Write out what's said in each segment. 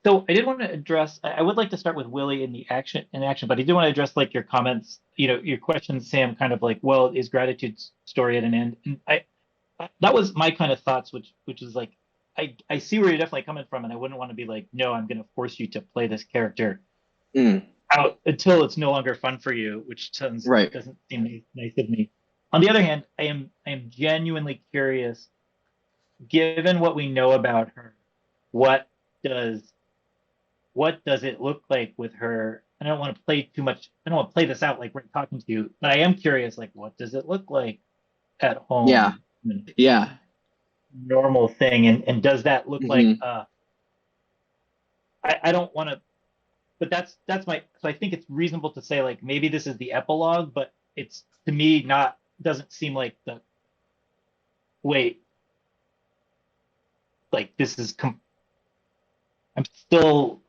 So I did want to address. I would like to start with Willie in action, but I did want to address like your comments. Your question, Sam, kind of like, well, is gratitude's story at an end? And that was my kind of thoughts, which is like, I see where you're definitely coming from, and I wouldn't want to be like, no, I'm going to force you to play this character Mm, out until it's no longer fun for you, which right. doesn't seem nice of me. On the other hand, I am genuinely curious, given what we know about her, what does what does it look like with her? I don't want to play too much. I don't want to play this out like we're talking to you, but I am curious, like, what does it look like at Yeah. home? Yeah. Normal thing, and does that look like? Hmm. I don't want to, but that's my. So I think it's reasonable to say like maybe this is the epilogue, but it's to me not doesn't seem like the wait like this is. I'm still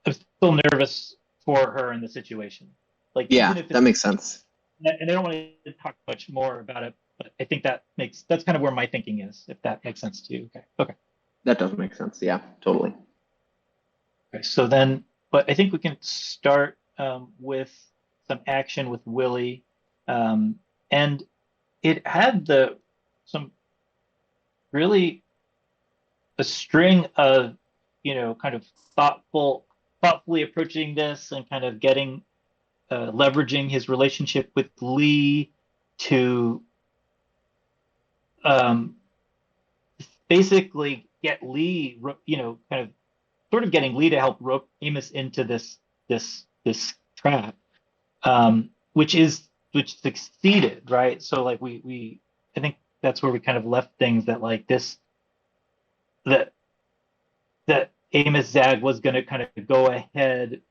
I'm still nervous for her in the situation. Like Yeah, even if that it's makes sense. and I don't want to talk much more about it, but I think that's kind of where my thinking is, if that makes sense to you. Okay. Okay. That does make sense. Yeah, totally. Okay. So then, but I think we can start with some action with Willie, and it had the some really a string of kind of thoughtfully approaching this and kind of getting leveraging his relationship with Lee to um, basically get Lee, kind of sort of getting Lee to help rope Amos into this trap, which succeeded, right? So like we I think that's where we kind of left things that like this that that Amos Zag was going to kind of go ahead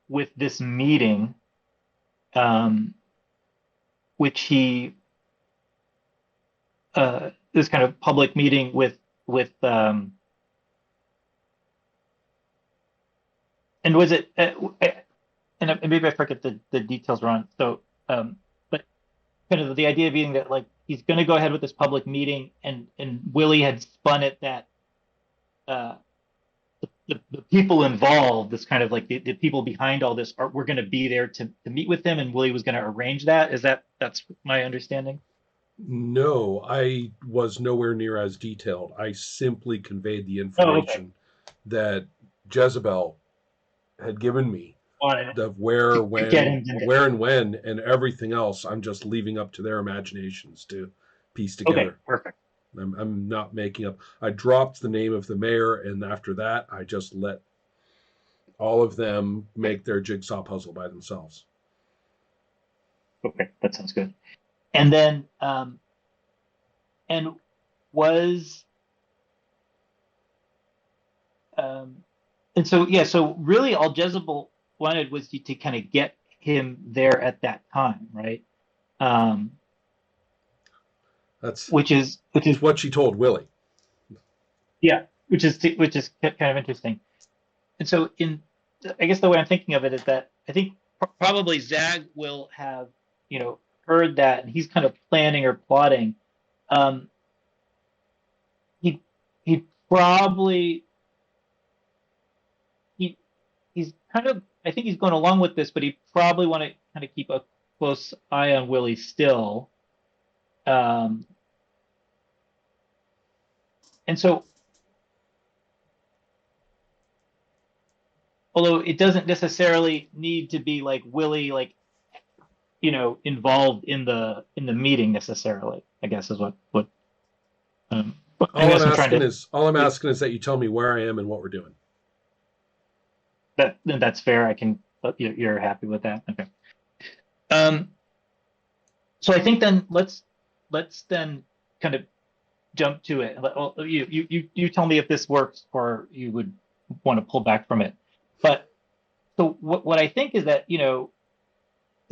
with this meeting, um, which he this kind of public meeting with and was it and maybe I forget the details wrong. So but kind of the idea being that like he's going to go ahead with this public meeting, and Willie had spun it that uh, the people involved, this kind of like the people behind all this, are we're going to be there to meet with him, and Willie was going to arrange that. That's my understanding? No, I was nowhere near as detailed. I simply conveyed the Oh, okay. information that Jezebel had given me Wanted of where, to get when, him to where and when, and everything else. I'm just leaving up to their imaginations to piece okay, together. perfect. I'm not making up. I dropped the name of the mayor, and after that, I just let all of them make their jigsaw puzzle by themselves. Okay, that sounds good. And then and was um and so yeah, so really all Jezebel wanted was to kind of get him there at that time, right? um That's which is what she told Willie. yeah, which is kind of interesting. And so I guess the way I'm thinking of it is that I think probably Zag will have heard that, and he's kind of planning or plotting. um he he probably he he's kind of, I think he's going along with this, but he probably want to kind of keep a close eye on Willie still. um and so, although it doesn't necessarily need to be like Willie, like involved in the meeting necessarily, I guess is what I guess I'm trying to. All I'm asking is that you tell me where I am and what we're doing. That's fair. I can. You're happy with that? Okay. um so I think then let's then kind of jump to it. Well, you tell me if this works or you would want to pull back from it. But so what I think is that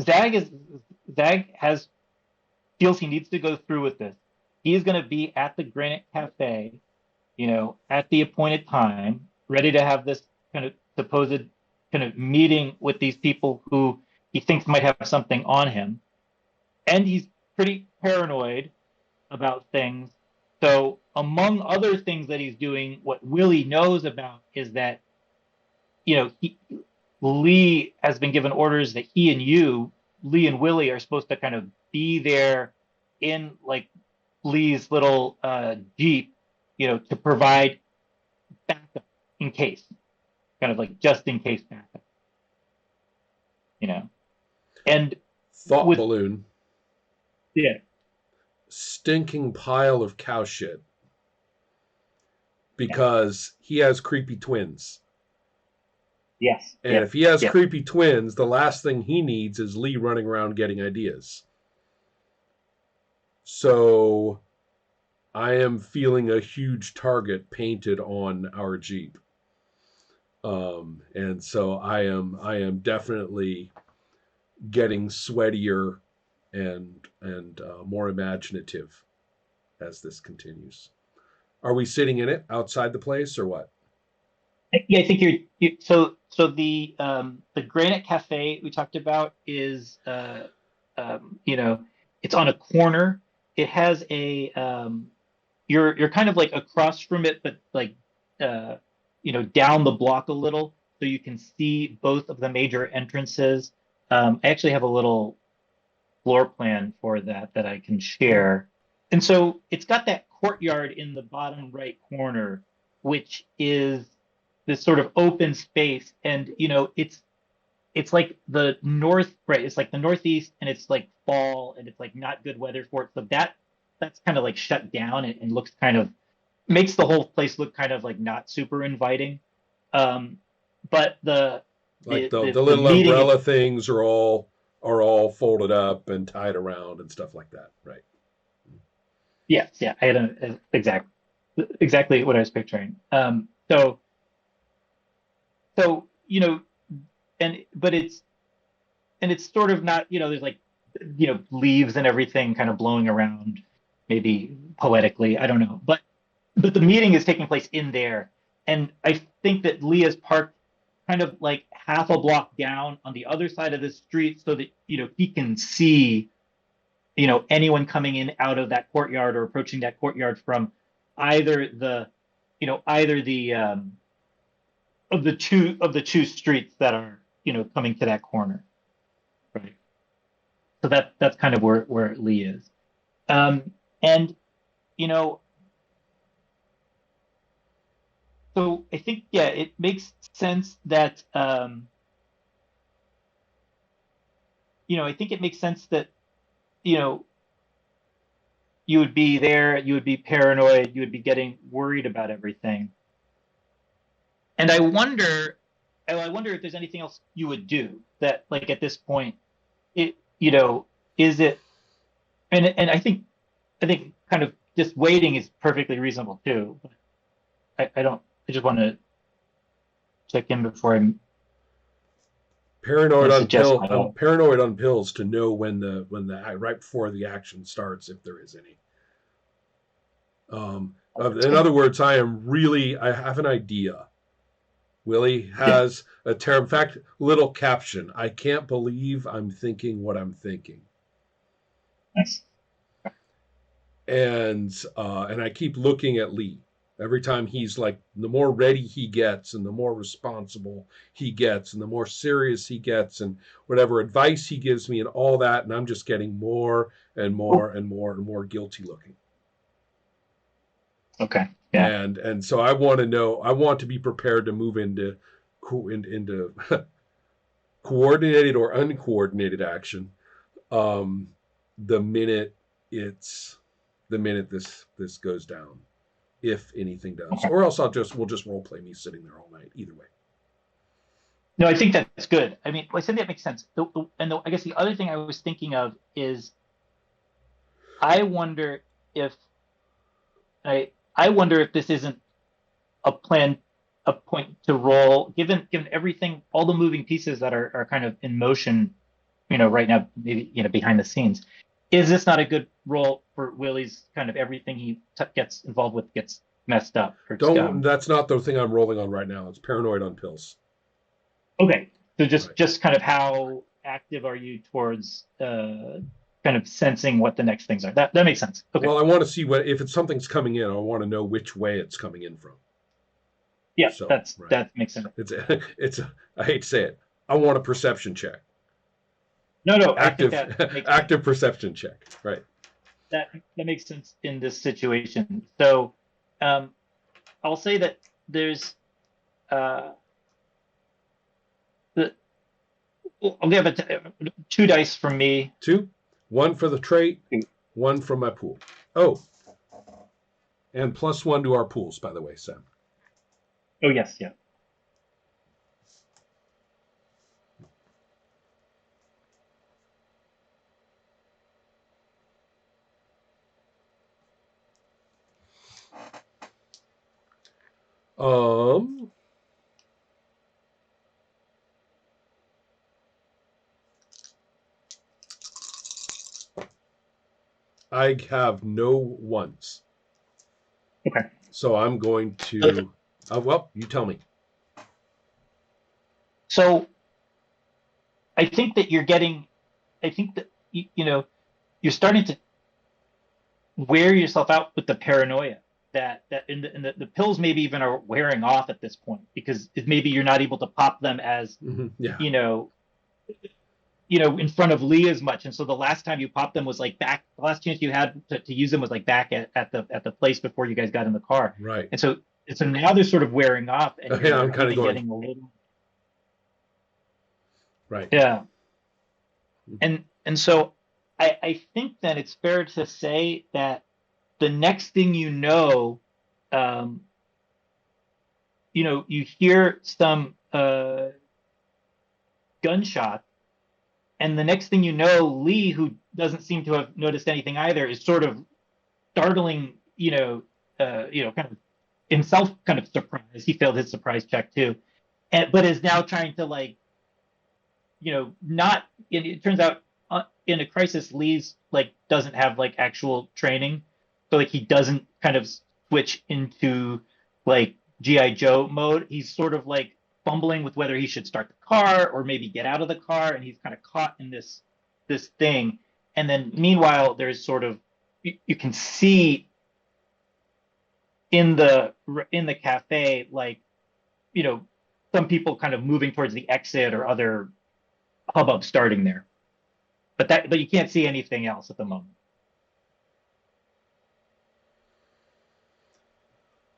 Zag is Zag has feels he needs to go through with this. He is going to be at the Granite Cafe, at the appointed time, ready to have this kind of supposed kind of meeting with these people who he thinks might have something on him. And he's pretty paranoid about things. So, among other things that he's doing, what Willie knows about is that Lee has been given orders that Lee and Willie, are supposed to kind of be there in like Lee's little Jeep, to provide backup in case, kind of like just in case backup, and Thought balloon. Yeah. Stinking pile of cow shit. Because he has creepy twins. Yes. And if he has creepy twins, the last thing he needs is Lee running around getting ideas. So I am feeling a huge target painted on our Jeep. And so I am definitely getting sweatier and more imaginative as this continues. Are we sitting in it outside the place or what? Yeah, I think so the Granite Cafe we talked about is it's on a corner. It has a you're kind of like across from it, but like down the block a little, so you can see both of the major entrances. I actually have a little floor plan for that I can share. And so it's got that courtyard in the bottom right corner, which is this sort of open space. And it's like the north, right? It's like the northeast, and it's like fall, and it's like not good weather for it. So that's kind of like shut down, and looks kind of makes the whole place look kind of like not super inviting. But the little umbrella things are all folded up and tied around and stuff like that, right? Yes, yeah, I had exactly what I was picturing. So but it's sort of not, there's like leaves and everything kind of blowing around, maybe poetically, I don't know, but the meeting is taking place in there, and I think that Leah's parked kind of like half a block down on the other side of the street, so that he can see anyone coming in out of that courtyard or approaching that courtyard from either the of the two streets that are coming to that corner, right? So that's kind of where Lee is, and so I think it makes sense that I think it makes sense that you would be there, you would be paranoid, you would be getting worried about everything. And I wonder if there's anything else you would do that, like at this point, is it, and I think kind of just waiting is perfectly reasonable too. But I just want to check in before I'm paranoid on pill. I'm paranoid on pills to know when the right before the action starts, if there is any. In other words, I have an idea. Willie has a term. In fact, little caption. I can't believe I'm thinking what I'm thinking. Nice. And I keep looking at Lee. Every time he's like, the more ready he gets and the more responsible he gets and the more serious he gets and whatever advice he gives me and all that. And I'm just getting more and more and more and more guilty looking. Okay. Yeah. And so I want to be prepared to move into coordinated or uncoordinated action. The minute this goes down. If anything does, okay. Or else we'll just role play me sitting there all night. Either way. No, I think that's good. I mean, I think that makes sense. I guess the other thing I was thinking of is, I wonder if this isn't a point to roll, given everything, all the moving pieces that are kind of in motion, right now, maybe behind the scenes. Is this not a good role for Willie's kind of everything he gets involved with gets messed up? That's not the thing I'm rolling on right now. It's paranoid on pills. Okay. So just kind of how active are you towards kind of sensing what the next things are? That makes sense. Okay. Well, I want to see if something's coming in, I want to know which way it's coming in from. Yeah, So, that right. makes sense. I hate to say it. I want a perception check. No, I think Active, that makes sense. active perception check. Right. That makes sense in this situation. So, um, I'll say that there's uh, the I'll give it 2 dice from me. 2, 1 for the trait, 1 from my pool. Oh, and +1 to our pools, by the way, Sam. Oh yes, yeah. Um, I have no ones. Okay. So I'm going to. Well, you tell me. So I think that you're getting. I think that you're starting to wear yourself out with the paranoia that the pills maybe even are wearing off at this point because maybe you're not able to pop them as Yeah. you know in front of Lee as much, and so the last time you popped them was like back. The last chance you had to use them was like back at the place before you guys got in the car, Right. and so now they're sort of wearing off, and Yeah, I'm you're kind of even going. getting a little Right. yeah, and so I think that it's fair to say that the next thing um, you hear some gunshot, and the next thing you know, Lee, who doesn't seem to have noticed anything either, is sort of startling, kind of himself kind of surprised. He failed his surprise check too, but is now trying to not. It turns out in a crisis, Lee's doesn't have actual training, so he doesn't kind of switch into GI Joe mode. He's sort of fumbling with whether he should start the car or maybe get out of the car, and he's kind of caught in this thing. And then meanwhile, there's sort of you can see in the cafe some people kind of moving towards the exit or other hubbub starting there, but you can't see anything else at the moment.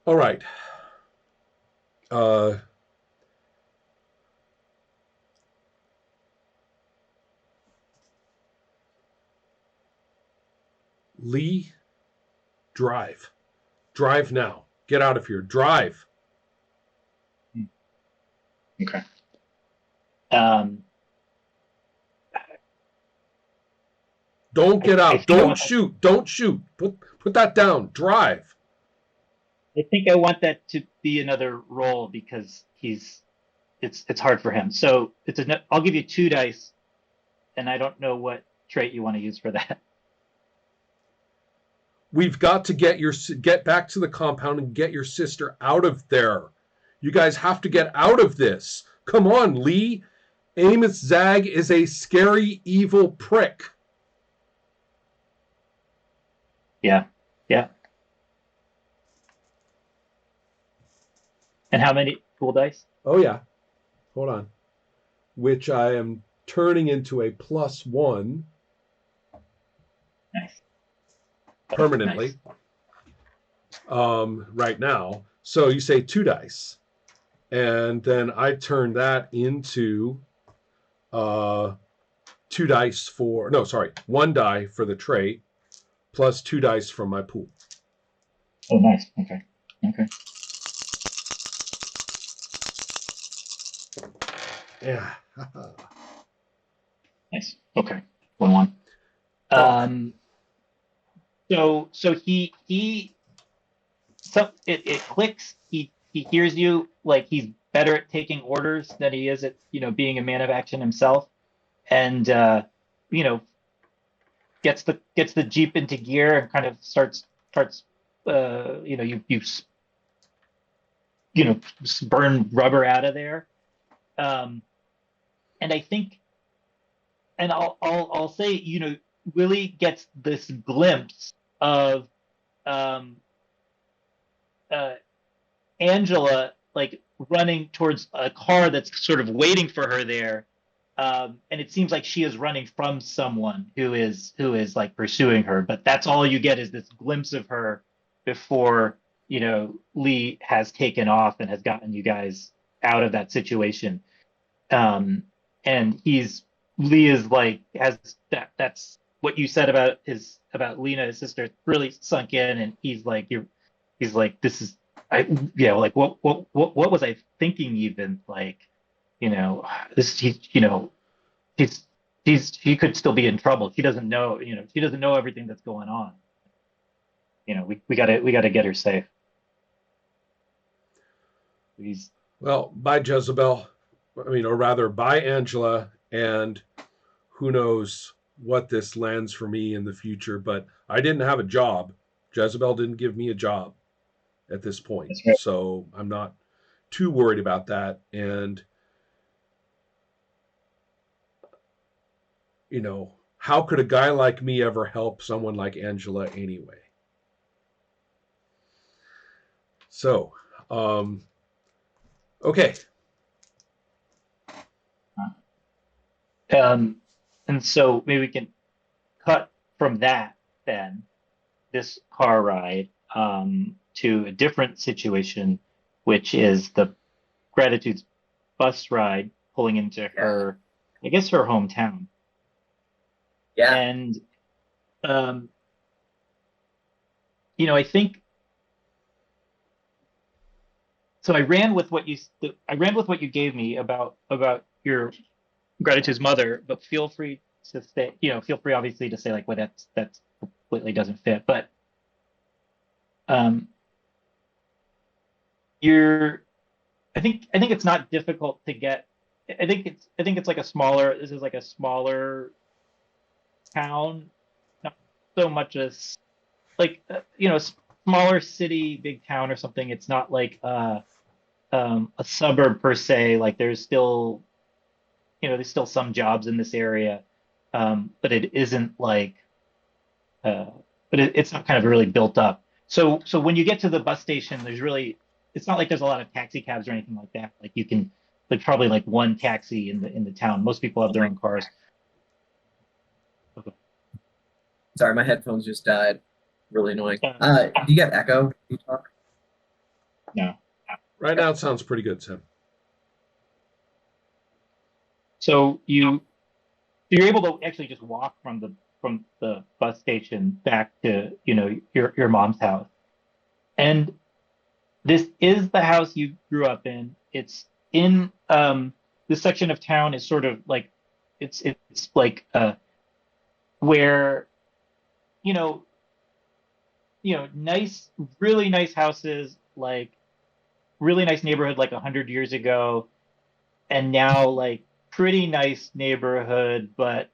All right. Lee, drive. Drive now. Get out of here. Drive. Okay. Don't get out. I Don't shoot. Don't shoot. Put that down. Drive. I think I want that to be another roll because it's hard for him. So I'll give you 2 dice, and I don't know what trait you want to use for that. We've got to get back to the compound and get your sister out of there. You guys have to get out of this. Come on, Lee. Amos Zag is a scary, evil prick. Yeah. And how many pool dice? Oh, yeah. Hold on. Which I am turning into a +1. Nice. Permanently. Nice. Right now. So you say 2 dice. And then I turn that into 2 dice for... No, sorry. 1 die for the trait plus 2 dice from my pool. Oh, nice. Okay. Yeah. Nice. Okay. 1-1. So it clicks. He hears you, he's better at taking orders than he is at being a man of action himself, and gets the Jeep into gear and kind of starts you burn rubber out of there, and I think, and I'll say Willie gets this glimpse of Angela like running towards a car that's sort of waiting for her there. And it seems like she is running from someone who is like pursuing her, but that's all you get is this glimpse of her before, Lee has taken off and has gotten you guys out of that situation. And Lee is like, has that's what you said about Lena, his sister, really sunk in, and he's like, this is, like what was I thinking even, like, this, she could still be in trouble. She doesn't know, she doesn't know everything that's going on. We gotta get her safe. Well, by Jezebel, or rather by Angela, and who knows what this lands for me in the future, but I didn't have a job. Jezebel didn't give me a job at this point. That's right. So I'm not too worried about that. And, how could a guy like me ever help someone like Angela anyway? So, okay. And so maybe we can cut from that then, this car ride, to a different situation, which is the Gratitude's bus ride pulling into her, I guess, her hometown. Yeah. And, I think, so I ran with what you gave me about your Gratitude's mother, but feel free to say, feel free obviously to say like, well, that's completely doesn't fit, but I think it's not difficult to get. I think it's like this is like a smaller town, not so much as like, smaller city, big town or something. It's not like a suburb per se. Like there's still some jobs in this area, but it isn't like, it's not kind of really built up. So when you get to the bus station, it's not like there's a lot of taxi cabs or anything like that. Like you can, like probably like one taxi in the town. Most people have their own cars. Okay. Sorry, my headphones just died. Really annoying. Do Uh, you get echo when you talk? No. Right now it sounds pretty good, Sam. So you're able to actually just walk from the bus station back to, your mom's house. And this is the house you grew up in. It's in, this section of town is sort of like, it's like, where, nice, really nice houses, like really nice neighborhood, like 100 years ago. And now like pretty nice neighborhood, but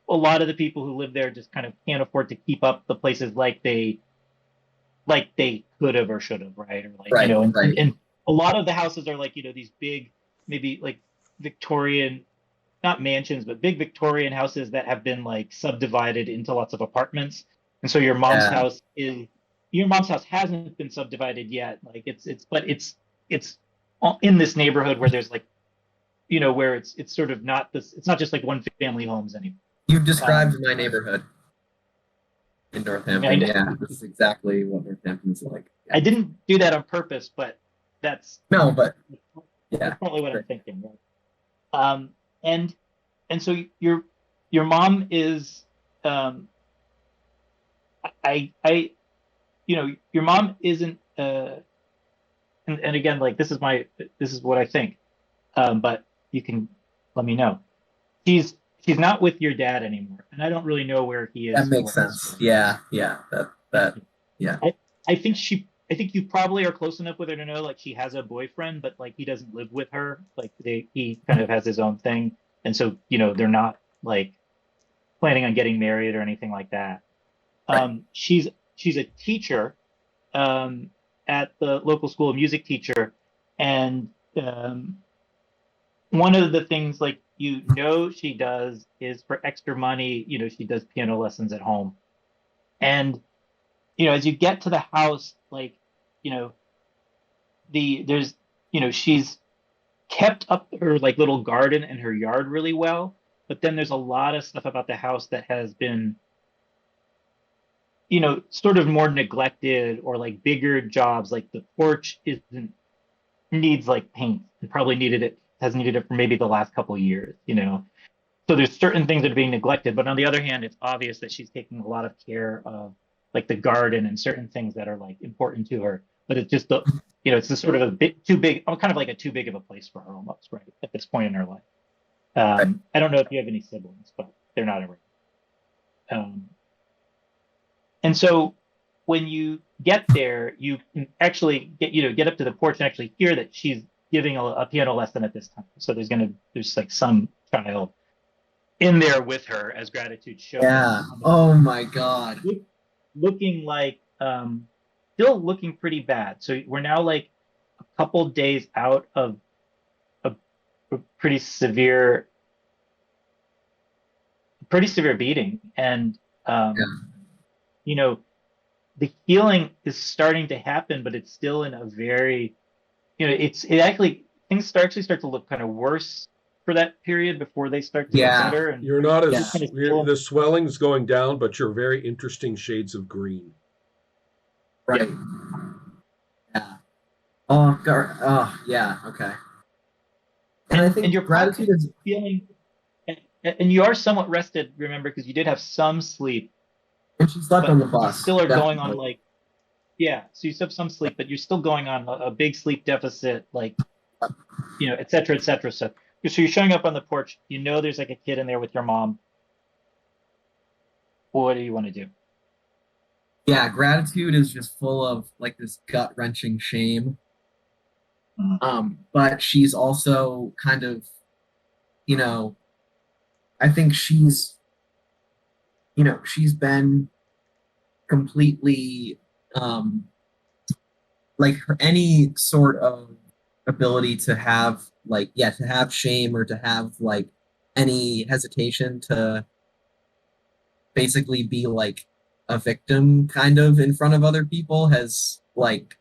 a lot of the people who live there just kind of can't afford to keep up the places like they could have or should have, right? Or like, Right, right. and a lot of the houses are like, these big, maybe like Victorian, not mansions, but big Victorian houses that have been like subdivided into lots of apartments. And so your mom's house hasn't been subdivided yet. Like it's in this neighborhood where there's like, where it's sort of not this, it's not just like one family homes anymore. You've described my neighborhood in Northampton. Yeah, this is exactly what Northampton is like. Yeah. I didn't do that on purpose, but that's but that's probably what I'm thinking. Right? And so your mom is, your mom isn't, and again, like this is what I think, but you can let me know. She's not with your dad anymore, and I don't really know where he is. That makes sense. Yeah. That. I think you probably are close enough with her to know like she has a boyfriend, but like he doesn't live with her. Like he kind of has his own thing, and so they're not like planning on getting married or anything like that. Right. She's a teacher, at the local school, a music teacher, and one of the things like she does is for extra money. She does piano lessons at home, and as you get to the house, like there's she's kept up her like little garden and her yard really well, but then there's a lot of stuff about the house that has been, sort of more neglected, or like bigger jobs, like the porch isn't needs like paint, and probably has needed it for maybe the last couple of years. So there's certain things that are being neglected, but on the other hand, it's obvious that she's taking a lot of care of like the garden and certain things that are like important to her. But it's just it's just sort of a bit too big, kind of like a too big of a place for her almost, right? At this point in her life. I don't know if you have any siblings, but they're not around. And so when you get there, you can actually get up to the porch and actually hear that she's giving a piano lesson at this time. So there's like some child in there with her as gratitude shows. Yeah. Oh my God. Looking like still looking pretty bad. So we're now like a couple days out of a pretty severe beating, and the healing is starting to happen, but it's still in a very, things actually start to look kind of worse for that period before they start to get better. And you're not as the swelling's going down, but you're very interesting shades of green. Right. Yeah. Oh God. Oh yeah. Okay. And I think your gratitude is feeling, and you are somewhat rested, remember, because you did have some sleep. And she slept on the bus. You still are going on so you still have some sleep, but you're still going on a big sleep deficit, like, et cetera, et cetera. So you're showing up on the porch, there's like a kid in there with your mom. What do you want to do? Yeah, gratitude is just full of like this gut-wrenching shame. But she's also kind of, I think she's been completely like any sort of ability to have shame, or to have like any hesitation to basically be like a victim kind of in front of other people has like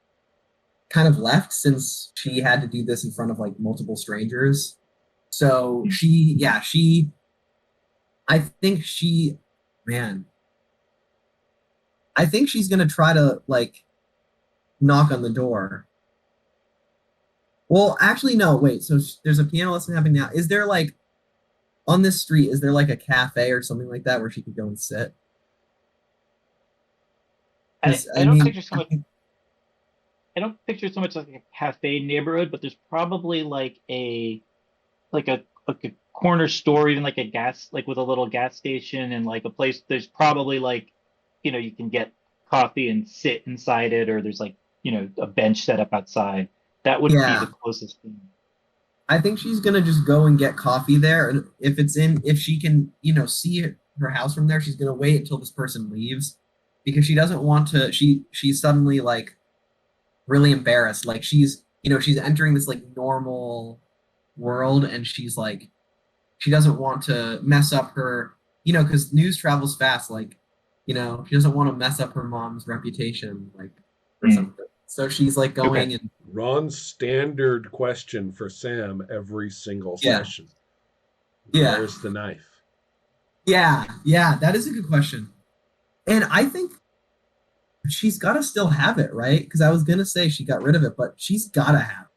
kind of left, since she had to do this in front of like multiple strangers. So I think she's gonna try to like knock on the door. Well, actually, no, wait. So there's a piano lesson happening now. Is there like on this street, is there like a cafe or something like that where she could go and sit? I don't picture so much. I don't picture so much like a cafe neighborhood, but there's probably like a corner store, even like a gas, like with a little gas station, and like a place. There's probably like, you can get coffee and sit inside it, or there's like, a bench set up outside. That would be the closest thing. I think she's gonna just go and get coffee there, and if she can, see her house from there, she's gonna wait until this person leaves, because she doesn't want to. She's suddenly like really embarrassed, like she's entering this like normal world, and she's like, she doesn't want to mess up her, because news travels fast, like, she doesn't want to mess up her mom's reputation, like, or something. So she's like going and Ron's standard question for Sam every single session. Yeah. Where's the knife? Yeah, that is a good question. And I think she's got to still have it, right? Because I was going to say she got rid of it, but she's got to have it.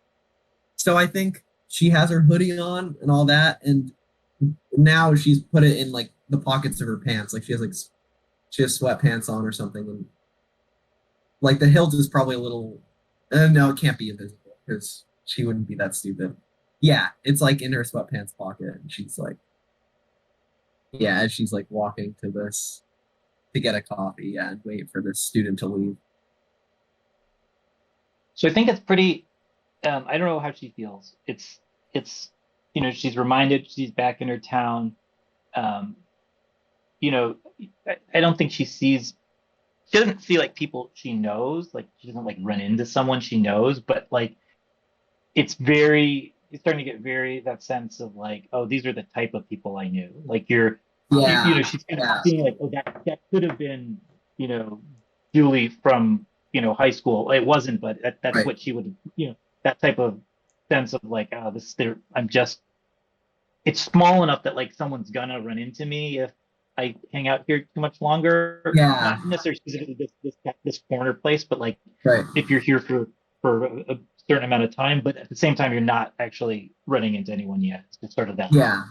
So I think she has her hoodie on and all that, and now she's put it in like the pockets of her pants. Like she has sweatpants on or something, and like the hilt is probably a little. No, it can't be invisible because she wouldn't be that stupid. Yeah, it's like in her sweatpants pocket, and she's like, as she's like walking to this to get a coffee, and wait for this student to leave. So I think it's pretty. I don't know how she feels. It's she's reminded she's back in her town. I don't think she doesn't see like people she knows, like she doesn't like run into someone she knows, but like it's starting to get very that sense of like, oh, these are the type of people I knew. Like she's kind of seeing like, oh, that could have been, Julie from, high school. It wasn't, but that's right. What she would, that type of sense of like, oh, it's small enough that like someone's gonna run into me if I hang out here too much longer. Yeah. Not necessarily specifically this corner place, but like Right. if you're here for a certain amount of time, but at the same time, you're not actually running into anyone yet. It's just sort of that. Yeah.